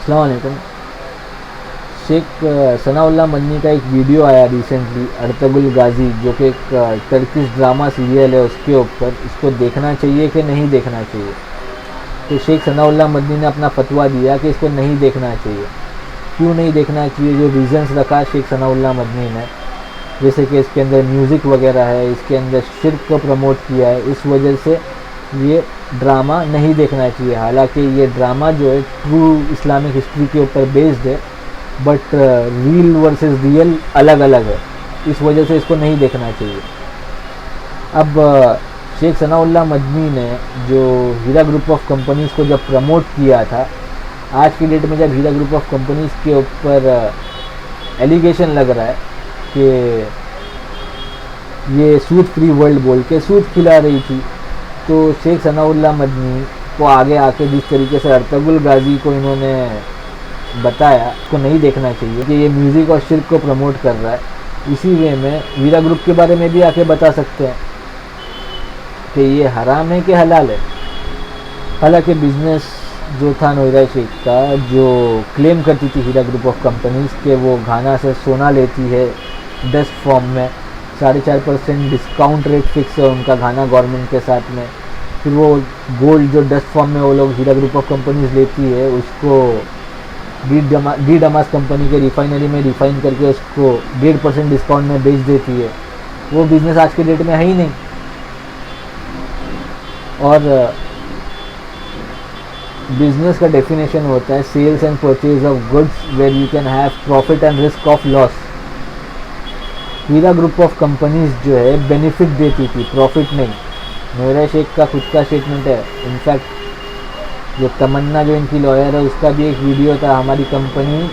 अस्सलाम वालेकुम। शेख सनाउल्लाह मदनी का एक वीडियो आया रिसेंटली, अर्तुगरुल गाजी, जो कि एक टर्किश ड्रामा सीरियल है, उसके ऊपर इसको देखना चाहिए कि नहीं देखना चाहिए। तो शेख सनाउल्लाह मदनी ने अपना फतवा दिया कि इसको नहीं देखना चाहिए। क्यों नहीं देखना चाहिए? जो रीज़न्स रखा शेख सनाउल्लाह मदनी ने, जैसे कि इसके अंदर म्यूज़िक वगैरह है, इसके अंदर शिर्क को प्रमोट किया है, इस वजह से ये ड्रामा नहीं देखना चाहिए। हालांकि ये ड्रामा जो है ट्रू इस्लामिक हिस्ट्री के ऊपर बेस्ड है, बट रियल वर्सेस रियल अलग अलग है, इस वजह से इसको नहीं देखना चाहिए। अब शेख सनाउल्लाह मदनी ने जो हीरा ग्रुप ऑफ कंपनीज़ को जब प्रमोट किया था, आज की डेट में जब हीरा ग्रुप ऑफ कंपनीज़ के ऊपर एलिगेशन लग रहा है कि ये सूद फ्री वर्ल्ड बोल के सूद खिला रही थी, तो शेख सनाउल्लाह मदनी को आगे आके जिस तरीके से अर्तुगरुल गाजी को इन्होंने बताया, उसको नहीं देखना चाहिए कि ये म्यूज़िक और शिर्क को प्रमोट कर रहा है, इसी वे में हीरा ग्रुप के बारे में भी आके बता सकते हैं कि ये हराम है कि हलाल है। हालांकि बिज़नेस जो था नोएरा शेख का, जो क्लेम करती थी हीरा ग्रुप ऑफ कंपनीज़ के वो घाना से सोना लेती है डस्ट फॉर्म में, 4.5% डिस्काउंट रेट फिक्स है उनका घाना गवर्नमेंट के साथ में, फिर वो गोल्ड जो डस्ट फॉर्म में वो लोग हीरा ग्रुप ऑफ कंपनीज़ लेती है, उसको डी डमास कंपनी के रिफाइनरी में रिफाइन करके उसको 1.5% डिस्काउंट में बेच देती है। वो बिज़नेस आज के डेट में है ही नहीं। और बिज़नेस का डेफिनेशन होता है sales and purchase of goods where you can have profit and risk of loss. Hira group of companies जो है बेनिफिट देती थी, प्रॉफिट नहीं। नोएरा शेख का खुद का स्टेटमेंट है, इनफैक्ट जो तमन्ना जो इनकी लॉयर है उसका भी एक वीडियो था, हमारी कंपनी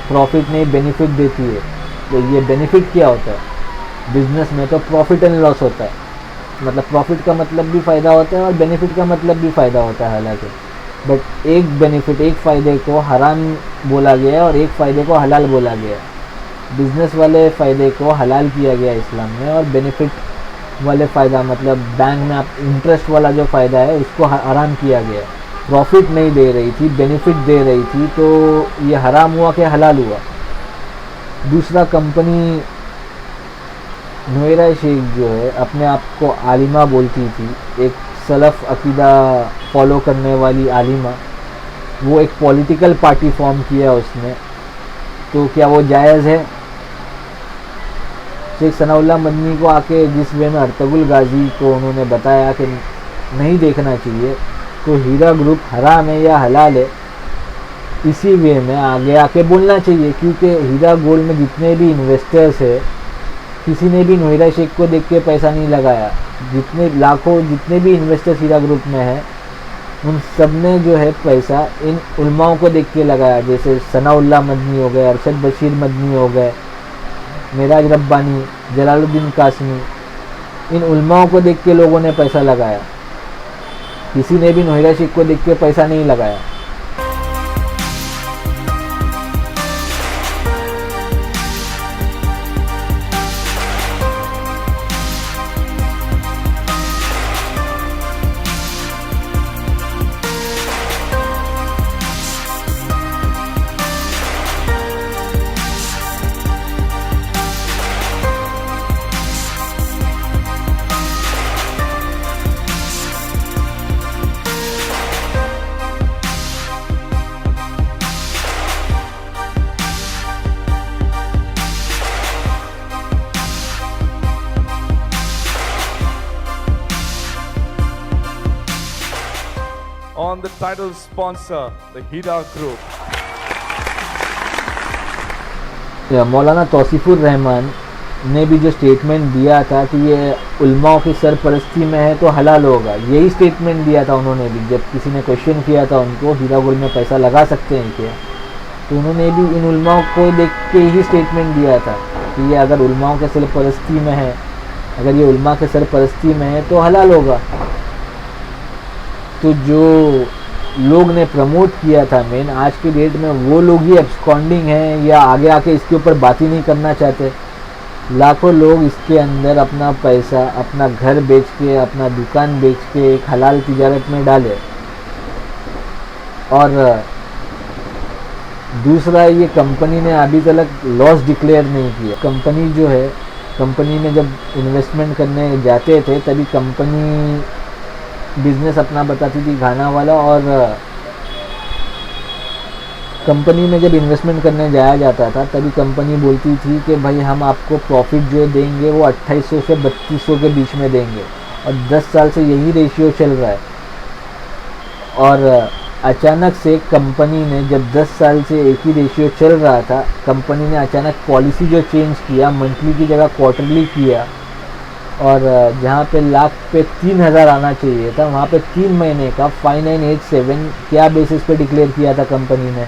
प्रॉफिट नहीं बेनिफिट देती है। तो ये बेनिफिट क्या होता है? बिज़नेस में तो प्रॉफिट एंड लॉस होता है, मतलब प्रॉफिट का मतलब भी फ़ायदा होता है और बेनिफिट का मतलब भी फ़ायदा होता है। हालांकि बट एक बेनिफिट, एक फ़ायदे को हराम बोला गया है और एक फ़ायदे को हलाल बोला गया है। बिज़नेस वाले फ़ायदे को हलाल किया गया इस्लाम में, और बेनिफिट वाले फ़ायदा मतलब बैंक में आप इंटरेस्ट वाला जो फ़ायदा है उसको हराम किया गया है। प्रॉफिट नहीं दे रही थी, बेनिफिट दे रही थी, तो ये हराम हुआ कि हलाल हुआ? दूसरा, कंपनी नोएरा शेख जो है अपने आप को आलिमा बोलती थी, एक सलफ़ अकीदा फॉलो करने वाली आलिमा, वो एक पॉलिटिकल पार्टी फॉर्म किया उसने, तो क्या वो जायज़ है? शेख सनाउल्लाह मदनी को आके जिस वे में अर्तुगरुल गाजी को उन्होंने बताया कि नहीं देखना चाहिए, तो हीरा ग्रुप हराम है या हलाल है, इसी वे में आगे आके बोलना चाहिए। क्योंकि हीरा गोल्ड में जितने भी इन्वेस्टर्स है, किसी ने भी नोएरा शेख को देख के पैसा नहीं लगाया। जितने लाखों जितने भी इन्वेस्टर्स हीरा ग्रुप में हैं, उन सब ने जो है पैसा इन उलमाओं को देख के लगाया, जैसे सनाउल्लाह मदनी हो गए, अरशद बशीर मदनी हो गए, मेराज रब्बानी, जलालुद्दीन कासमी, इन उलमाओं को देख के लोगों ने पैसा लगाया। किसी ने भी नोएरा शेख को देख के पैसा नहीं लगाया। On the title sponsor, the Hira Group. मौलाना तौसीफुर रहमान ने भी जो स्टेटमेंट दिया था कि ये उलमाओं की सरपरस्ती में है तो हलाल होगा, यही स्टेटमेंट दिया था उन्होंने भी। जब किसी ने क्वेश्चन किया था उनको हीरा गोल्ड में पैसा लगा सकते हैं क्या, तो उन्होंने भी इन उलमाओं को देख के ही स्टेटमेंट दिया था कि ये अगर उलमाओं के सरपरस्ती में है, अगर ये उलमा के सरपरस्ती में है तो हलाल होगा। तो जो लोग ने प्रमोट किया था मेन, आज की डेट में वो लोग ही एब्सकॉन्डिंग हैं या आगे आके इसके ऊपर बात ही नहीं करना चाहते। लाखों लोग इसके अंदर अपना पैसा, अपना घर बेच के, अपना दुकान बेच के एक हलाल तिजारत में डाले, और दूसरा, ये कंपनी ने अभी तक लॉस डिक्लेयर नहीं किया। कंपनी जो है, कंपनी में जब इन्वेस्टमेंट करने जाते थे तभी कंपनी बिजनेस अपना बताती थी खाना वाला, और कंपनी में जब इन्वेस्टमेंट करने जाया जाता था तभी कंपनी बोलती थी कि भाई हम आपको प्रॉफिट जो देंगे वो 2800 से 3200 के बीच में देंगे, और 10 साल से यही रेशियो चल रहा है। और अचानक से कंपनी ने जब 10 साल से एक ही रेशियो चल रहा था, कंपनी ने अचानक पॉलिसी जो चेंज किया, मंथली की जगह क्वार्टरली किया, और जहाँ पे लाख पे 3000 आना चाहिए था वहाँ पे 3 महीने का 5987 क्या बेसिस पे डिक्लेयर किया था कंपनी ने।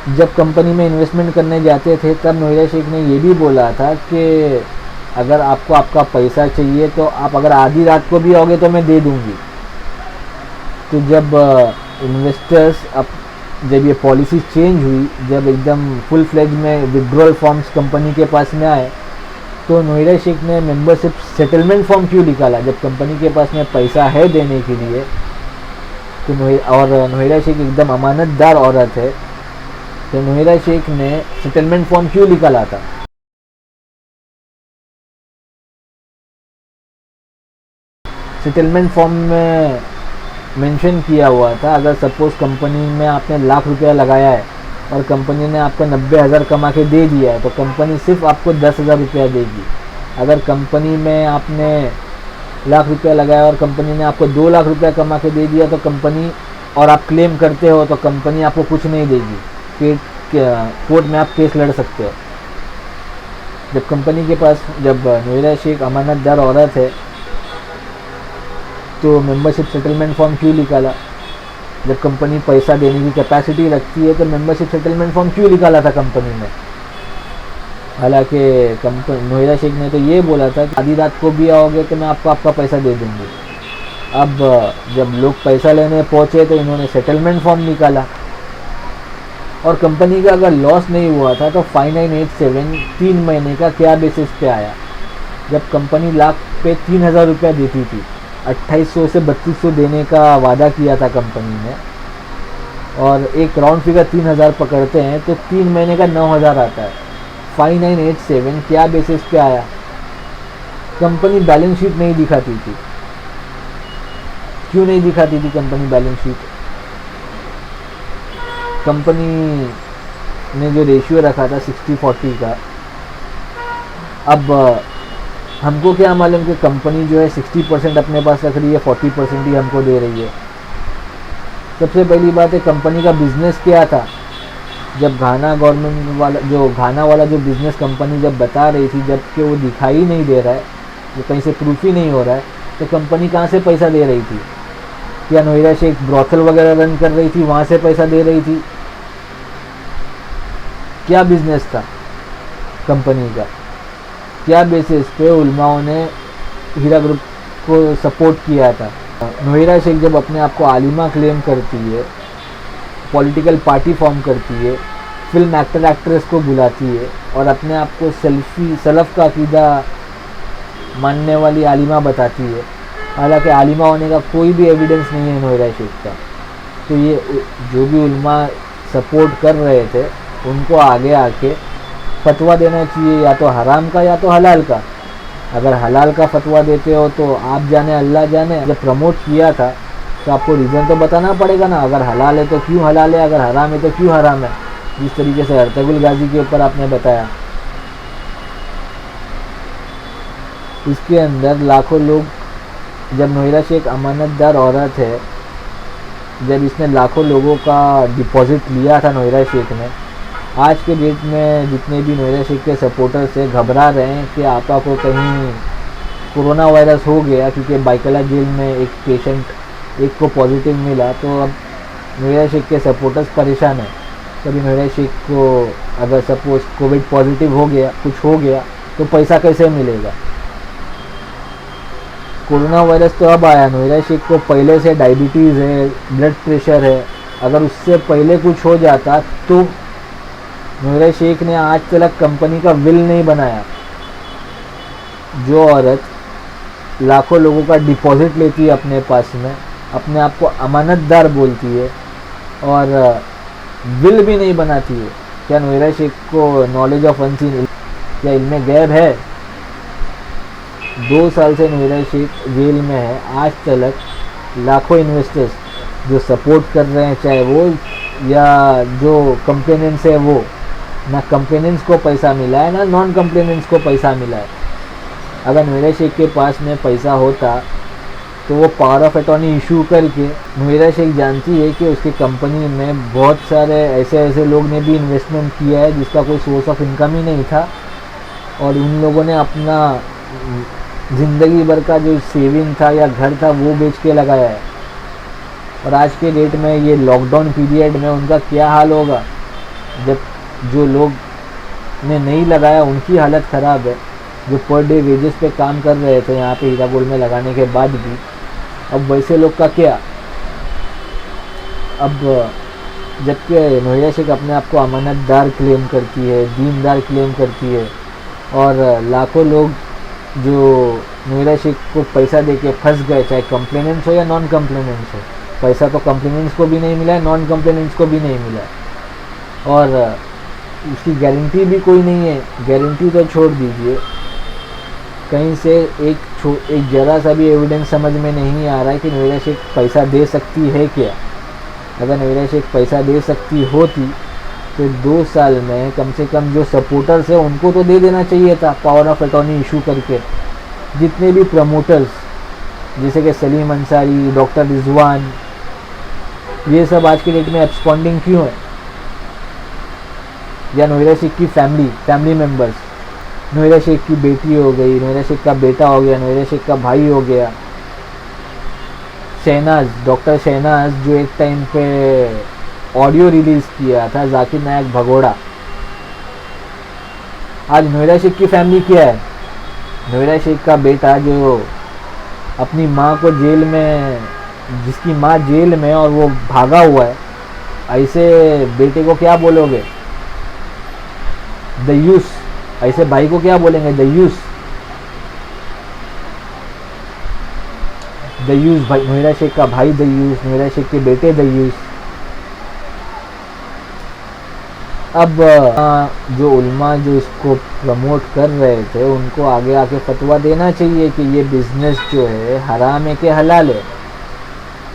जब कंपनी में इन्वेस्टमेंट करने जाते थे तब नोएडा शेख ने ये भी बोला था कि अगर आपको आपका पैसा चाहिए तो आप अगर आधी रात को भी आओगे तो मैं दे दूँगी। तो जब इन्वेस्टर्स जब ये पॉलिसी चेंज हुई, जब एकदम फुल फ्लेज में विड्रॉल फॉर्म्स कंपनी के पास में आए, तो नोएडा शेख ने मेंबरशिप सेटलमेंट फॉर्म क्यों निकाला? जब कंपनी के पास में पैसा है देने के लिए, तो नोएडा शेख एकदम अमानतदार औरत है, तो नोएडा शेख ने सेटलमेंट फॉर्म क्यों निकाला था? सेटलमेंट फॉर्म में मेंशन किया हुआ था, अगर सपोज़ कंपनी में आपने लाख रुपया लगाया है और कंपनी ने आपको 90,000 कमा के दे दिया है तो कंपनी सिर्फ आपको 10,000 रुपया देगी। अगर कंपनी में आपने लाख रुपया लगाया और कंपनी ने आपको 2 लाख रुपया कमा के दे दिया तो कंपनी, और आप क्लेम करते हो तो कंपनी आपको कुछ नहीं देगी, कोर्ट में आप केस लड़ सकते हो। जब कंपनी के पास, जब नोएडा शेख अमानतदार औरत है तो मेंबरशिप सेटलमेंट फॉर्म क्यों निकाला? जब कंपनी पैसा देने की कैपेसिटी रखती है तो मेंबरशिप सेटलमेंट फॉर्म क्यों निकाला था कंपनी ने? हालांकि नोएडा शेख ने तो ये बोला था कि आधी रात को भी आओगे तो मैं आपको आपका पैसा दे दूँगी। अब जब लोग पैसा लेने पहुँचे तो इन्होंने सेटलमेंट फॉर्म निकाला, और कंपनी का अगर लॉस नहीं हुआ था तो 5987 3 महीने का क्या बेसिस पे आया? जब कंपनी लाख पे 3000 रुपया देती थी, 2800 से 3200 देने का वादा किया था कंपनी ने, और एक राउंड फिगर 3000 पकड़ते हैं तो 3 महीने का 9000 आता है। 5987 क्या बेसिस पे आया? कंपनी बैलेंस शीट नहीं दिखाती थी। क्यों नहीं दिखाती थी कंपनी बैलेंस शीट? कंपनी ने जो रेशियो रखा था 60-40 का, अब हमको क्या मालूम कि कंपनी जो है 60% अपने पास रख रही है, 40% ही हमको दे रही है। सबसे पहली बात है, कंपनी का बिजनेस क्या था? जब घाना वाला जो बिज़नेस कंपनी जब बता रही थी, जबकि वो दिखाई नहीं दे रहा है, वो कहीं से प्रूफ ही नहीं हो रहा है, तो कंपनी कहाँ से पैसा दे रही थी? क्या नोएडा शेख ब्रॉथल वगैरह रन कर रही थी, वहाँ से पैसा दे रही थी? क्या बिजनेस था कंपनी का? क्या बेसिस पे उलमाओं ने हीरा ग्रुप को सपोर्ट किया था? नोएडा शेख जब अपने आप को आलिमा क्लेम करती है, पॉलिटिकल पार्टी फॉर्म करती है, फिल्म एक्टर एक्ट्रेस को बुलाती है और अपने आप को सलफ़ का अकीदा मानने वाली आलिमा बताती है, हालांकि आलिमा होने का कोई भी एविडेंस नहीं है नोएडा शेख का। तो ये जो भी उलमा सपोर्ट कर रहे थे उनको आगे आके फतवा देना चाहिए, या तो हराम का या तो हलाल का। अगर हलाल का फतवा देते हो तो आप जाने अल्लाह जाने। जब प्रमोट किया था तो आपको रीज़न तो बताना पड़ेगा ना, अगर हलाल है तो क्यों हलाल है, अगर हराम है तो क्यों हराम है। जिस तरीके से अर्तुगरुल गाजी के ऊपर आपने बताया, इसके अंदर लाखों लोग, जब नोएडा शेख अमानतदार औरत है, जब इसने लाखों लोगों का डिपॉजिट लिया था नोएडा शेख ने, आज के डेट में जितने भी नोएडा शेख के सपोर्टर्स हैं घबरा रहे हैं कि आपा को कहीं कोरोना वायरस हो गया, क्योंकि बाइकला जेल में एक पेशेंट एक को पॉजिटिव मिला। तो अब नोएडा शेख के सपोर्टर्स परेशान हैं। कभी नोएडा शेख को अगर सपोज कोविड पॉजिटिव हो गया, कुछ हो गया, तो पैसा कैसे मिलेगा? कोरोना वायरस तो अब आया, नोएडा शेख को पहले से डायबिटीज़ है, ब्लड प्रेशर है, अगर उससे पहले कुछ हो जाता तो नोएडा शेख ने आज तक कंपनी का विल नहीं बनाया। जो औरत लाखों लोगों का डिपॉजिट लेती है अपने पास में, अपने आप को अमानतदार बोलती है, और विल भी नहीं बनाती है। क्या नोएरा शेख को नॉलेज ऑफ अनसीन या इल्म गैब है? 2 साल से नोएरा शेख जेल में है। आज तक लाखों इन्वेस्टर्स जो सपोर्ट कर रहे हैं, चाहे वो या जो कंप्लेनेंट्स है, वो ना कंप्लेनेंट्स को पैसा मिला है ना नॉन कंप्लेनेंट्स को पैसा मिला है। अगर नोएरा शेख के पास में पैसा होता तो वो पावर ऑफ अटॉर्नी इशू करके, नोएरा शेख जानती है कि उसकी कंपनी में बहुत सारे ऐसे लोग ने भी इन्वेस्टमेंट किया है जिसका कोई सोर्स ऑफ इनकम ही नहीं था, और उन लोगों ने अपना ज़िंदगी भर का जो सेविंग था या घर था वो बेच के लगाया है। और आज के डेट में ये लॉकडाउन पीरियड में उनका क्या हाल होगा, जब जो लोग ने नहीं लगाया उनकी हालत ख़राब है, जो पर डे वेजेस पे काम कर रहे थे यहाँ पे हीरा गोल्ड में लगाने के बाद भी। अब वैसे लोग का क्या? अब जबकि नोएरा शेख अपने आप को अमानतदार क्लेम करती है, दीनदार क्लेम करती है, और लाखों लोग जो नोएरा शेख को पैसा देके फंस गए, चाहे कंप्लेनेंट्स हो या नॉन कंप्लेनेंट्स हो। पैसा तो कंप्लेनेंट्स को भी नहीं मिला है, नॉन कंप्लेनेंट्स को भी नहीं मिला है, और उसकी गारंटी भी कोई नहीं है। गारंटी तो छोड़ दीजिए, कहीं से एक ज़रा सा भी एविडेंस समझ में नहीं आ रहा है कि नोएरा शेख पैसा दे सकती है क्या। अगर नोएरा शेख पैसा दे सकती होती तो 2 साल में कम से कम जो सपोर्टर्स हैं उनको तो दे देना चाहिए था, पावर ऑफ अटॉर्नी इशू करके। जितने भी प्रमोटर्स जैसे कि सलीम अंसारी, डॉक्टर रिजवान, ये सब आज के डेट में एब्सकॉन्डिंग क्यों है? या नोएरा शेख की फैमिली मेम्बर्स, नोएरा शेख की बेटी हो गई, नोएरा शेख का बेटा हो गया, नोएरा शेख का भाई हो गया, शहनाज, डॉक्टर शहनाज जो एक टाइम पे ऑडियो रिलीज़ किया था जाकिर नायक भगोड़ा। आज नोएरा शेख की फैमिली क्या है? नोएरा शेख का बेटा जो अपनी माँ को जेल में, जिसकी माँ जेल में और वो भागा हुआ है, ऐसे बेटे को क्या बोलोगे? दयूस। ऐसे भाई को क्या बोलेंगे? दयूस भाई, नोएरा शेख का भाई दयूस, नोएरा शेख के बेटे दयूस। अब जो उल्मा जो इसको प्रमोट कर रहे थे उनको आगे आके फतवा देना चाहिए कि ये बिज़नेस जो है हराम है कि हलाल है।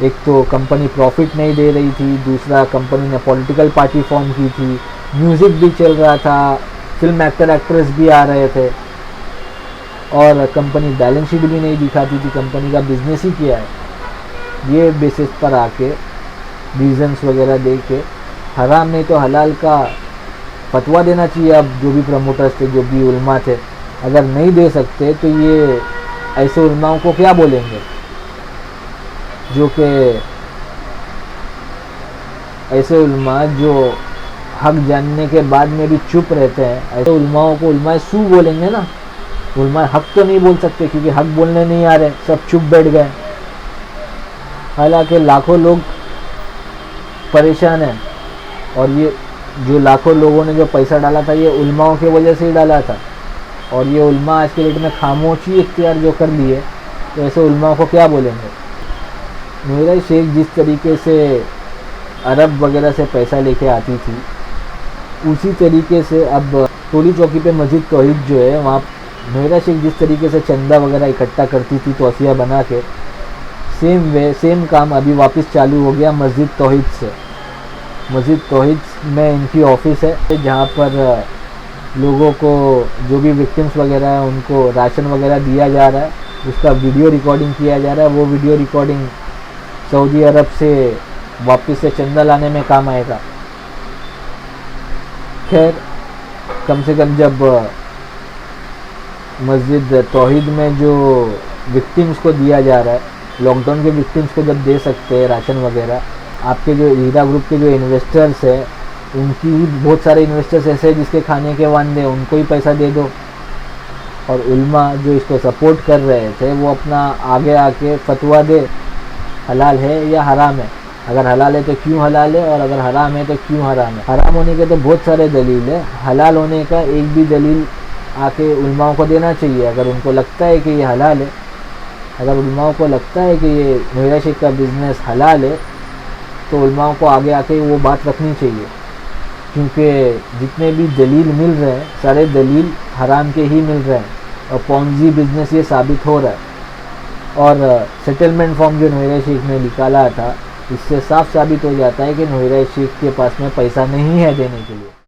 एक तो कंपनी प्रॉफिट नहीं दे रही थी, दूसरा कंपनी ने पॉलिटिकल पार्टी फॉर्म की थी, म्यूज़िक भी चल रहा था, फिल्म एक्टर एक्ट्रेस भी आ रहे थे, और कंपनी बैलेंस शीट भी नहीं दिखाती थी। कंपनी का बिजनेस ही क्या है? ये बेसिस पर आके रीजंस वगैरह दे के हराम नहीं तो हलाल का फतवा देना चाहिए। अब जो भी प्रमोटर्स थे, जो भी उल्मा थे, अगर नहीं दे सकते तो ये ऐसे उल्माओं को क्या बोलेंगे? जो कि ऐसे उल्मा जो हक जानने के बाद में भी चुप रहते हैं, ऐसे उल्माओं को उल्माए सू बोलेंगे ना। उल्माए हक तो नहीं बोल सकते क्योंकि हक बोलने नहीं आ रहे, सब चुप बैठ गए। हालांकि लाखों लोग परेशान हैं, और ये जो लाखों लोगों ने जो पैसा डाला था ये उल्माओं की वजह से ही डाला था, और ये उल्मा आज के डेट में खामोशी इख्तियार जो कर लिए, तो ऐसे उल्माओं को क्या बोलेंगे? नोएरा शेख जिस तरीके से अरब वगैरह से पैसा लेके आती थी, उसी तरीके से अब टोली चौकी पे मस्जिद तौहीद जो है, वहाँ नोएरा शेख जिस तरीके से चंदा वगैरह इकट्ठा करती थी तौसिया बना के, सेम काम अभी वापस चालू हो गया मस्जिद तौहीद से। मस्जिद तौहीद में इनकी ऑफिस है, जहाँ पर लोगों को जो भी विक्टिम्स वगैरह हैं उनको राशन वगैरह दिया जा रहा है, उसका वीडियो रिकॉर्डिंग किया जा रहा है। वो वीडियो रिकॉर्डिंग सऊदी अरब से वापस से चंदा लाने में काम आएगा। खैर, कम से कम जब मस्जिद तौहीद में जो विक्टिम्स को दिया जा रहा है, लॉकडाउन के विक्टिम्स को जब दे सकते हैं राशन वगैरह, आपके जो हीरा ग्रुप के जो इन्वेस्टर्स हैं, उनकी ही बहुत सारे इन्वेस्टर्स ऐसे हैं जिसके खाने के वांदे, उनको ही पैसा दे दो। और उल्मा जो इसको सपोर्ट कर रहे थे वो अपना आगे आके फतवा दे, हलाल है या हराम है। अगर हलाल है तो क्यों हलाल है, और अगर हराम है तो क्यों हराम है। हराम होने के तो बहुत सारे दलील है, हलाल होने का एक भी दलील आके उल्माओं को देना चाहिए। अगर उनको लगता है कि ये हलाल है, अगर उल्माओं को लगता है कि ये नोएरा शेख का बिज़नेस हलाल है, तो उल्माओं को आगे आके वो बात रखनी चाहिए। क्योंकि जितने भी दलील मिल रहे हैं सारे दलील हराम के ही मिल रहे हैं और पॉन्जी बिजनेस ये साबित हो रहा है। और सेटलमेंट फॉर्म जो नोहिरा शेख ने निकाला था इससे साफ साबित हो जाता है कि नोहिरा शेख के पास में पैसा नहीं है देने के लिए।